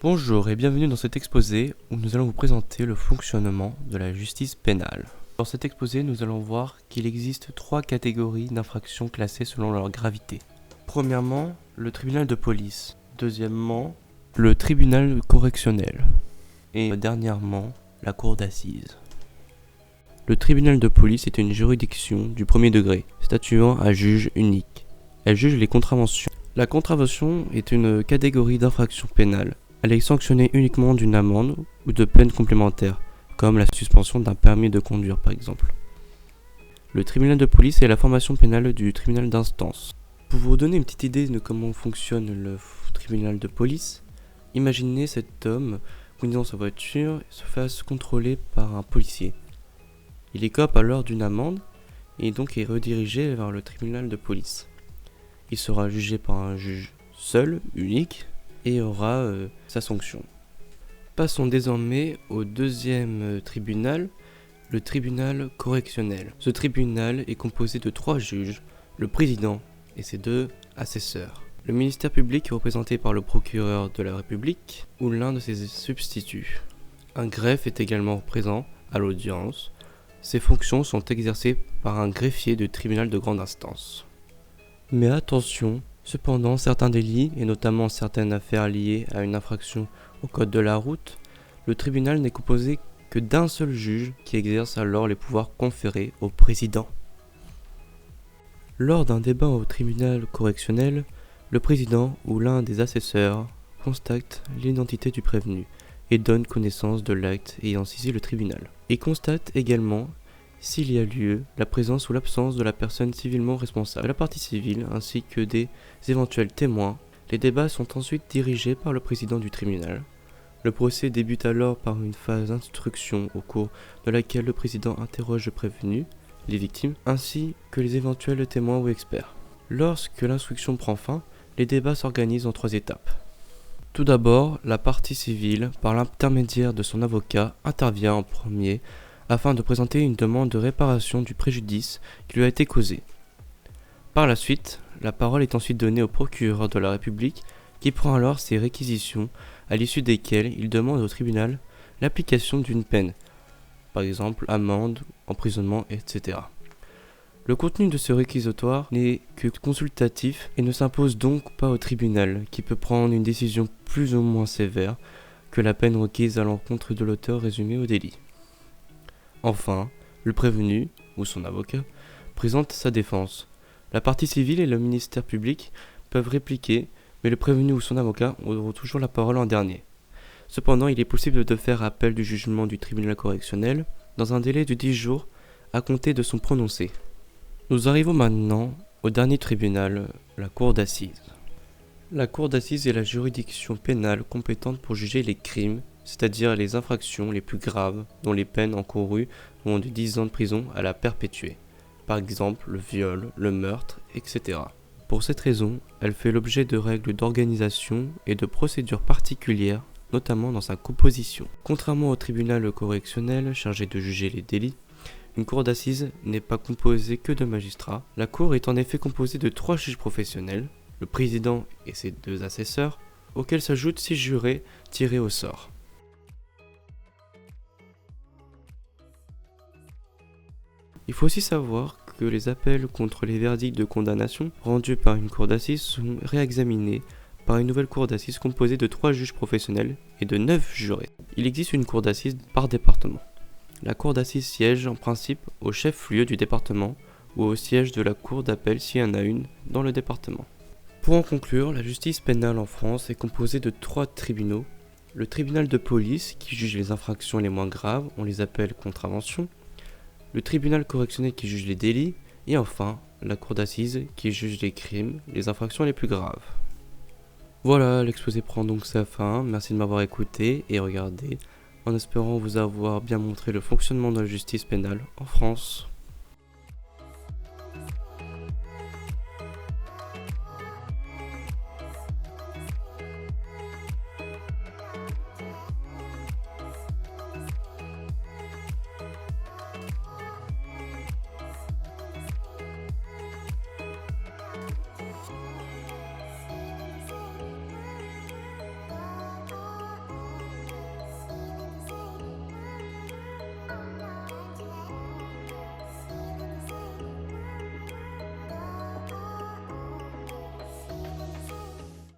Bonjour et bienvenue dans cet exposé où nous allons vous présenter le fonctionnement de la justice pénale. Dans cet exposé, nous allons voir qu'il existe 3 catégories d'infractions classées selon leur gravité. Premièrement, le tribunal de police. Deuxièmement, le tribunal correctionnel. Et dernièrement, la cour d'assises. Le tribunal de police est une juridiction du premier degré, statuant à juge unique. Elle juge les contraventions. La contravention est une catégorie d'infraction pénale. Elle est sanctionnée uniquement d'une amende ou de peines complémentaires, comme la suspension d'un permis de conduire par exemple. Le tribunal de police est la formation pénale du tribunal d'instance. Pour vous donner une petite idée de comment fonctionne le tribunal de police, imaginez cet homme conduisant sa voiture se fasse contrôler par un policier. Il écope alors d'une amende et donc est redirigé vers le tribunal de police. Il sera jugé par un juge seul, unique, et aura sa sanction. Passons désormais au deuxième tribunal, le tribunal correctionnel. Ce tribunal est composé de 3 juges, le président et ses 2 assesseurs. Le ministère public est représenté par le procureur de la République ou l'un de ses substituts. Un greffe est également présent à l'audience. Ses fonctions sont exercées par un greffier du tribunal de grande instance. Mais attention, cependant, certains délits, et notamment certaines affaires liées à une infraction au code de la route, le tribunal n'est composé que d'un seul juge qui exerce alors les pouvoirs conférés au président. Lors d'un débat au tribunal correctionnel, le président ou l'un des assesseurs constate l'identité du prévenu et donne connaissance de l'acte ayant saisi le tribunal. Il constate également s'il y a lieu, la présence ou l'absence de la personne civilement responsable de la partie civile ainsi que des éventuels témoins. Les débats sont ensuite dirigés par le président du tribunal. Le procès débute alors par une phase d'instruction au cours de laquelle le président interroge le prévenu, les victimes, ainsi que les éventuels témoins ou experts. Lorsque l'instruction prend fin, les débats s'organisent en 3 étapes. Tout d'abord, la partie civile, par l'intermédiaire de son avocat, intervient en premier afin de présenter une demande de réparation du préjudice qui lui a été causé. Par la suite, la parole est ensuite donnée au procureur de la République qui prend alors ses réquisitions à l'issue desquelles il demande au tribunal l'application d'une peine, par exemple amende, emprisonnement, etc. Le contenu de ce réquisitoire n'est que consultatif et ne s'impose donc pas au tribunal qui peut prendre une décision plus ou moins sévère que la peine requise à l'encontre de l'auteur résumé au délit. Enfin, le prévenu, ou son avocat, présente sa défense. La partie civile et le ministère public peuvent répliquer, mais le prévenu ou son avocat auront toujours la parole en dernier. Cependant, il est possible de faire appel du jugement du tribunal correctionnel dans un délai de 10 jours à compter de son prononcé. Nous arrivons maintenant au dernier tribunal, la cour d'assises. La cour d'assises est la juridiction pénale compétente pour juger les crimes, c'est-à-dire les infractions les plus graves dont les peines encourues vont de 10 ans de prison à la perpétuée, par exemple le viol, le meurtre, etc. Pour cette raison, elle fait l'objet de règles d'organisation et de procédures particulières, notamment dans sa composition. Contrairement au tribunal correctionnel chargé de juger les délits, une cour d'assises n'est pas composée que de magistrats. La cour est en effet composée de 3 juges professionnels, le président et ses 2 assesseurs, auxquels s'ajoutent 6 jurés tirés au sort. Il faut aussi savoir que les appels contre les verdicts de condamnation rendus par une cour d'assises sont réexaminés par une nouvelle cour d'assises composée de 3 juges professionnels et de 9 jurés. Il existe une cour d'assises par département. La cour d'assises siège en principe au chef-lieu du département ou au siège de la cour d'appel s'il y en a une dans le département. Pour en conclure, la justice pénale en France est composée de 3 tribunaux. Le tribunal de police qui juge les infractions les moins graves, on les appelle contraventions. Le tribunal correctionnel qui juge les délits, et enfin, la cour d'assises qui juge les crimes, les infractions les plus graves. Voilà, l'exposé prend donc sa fin, merci de m'avoir écouté et regardé, en espérant vous avoir bien montré le fonctionnement de la justice pénale en France.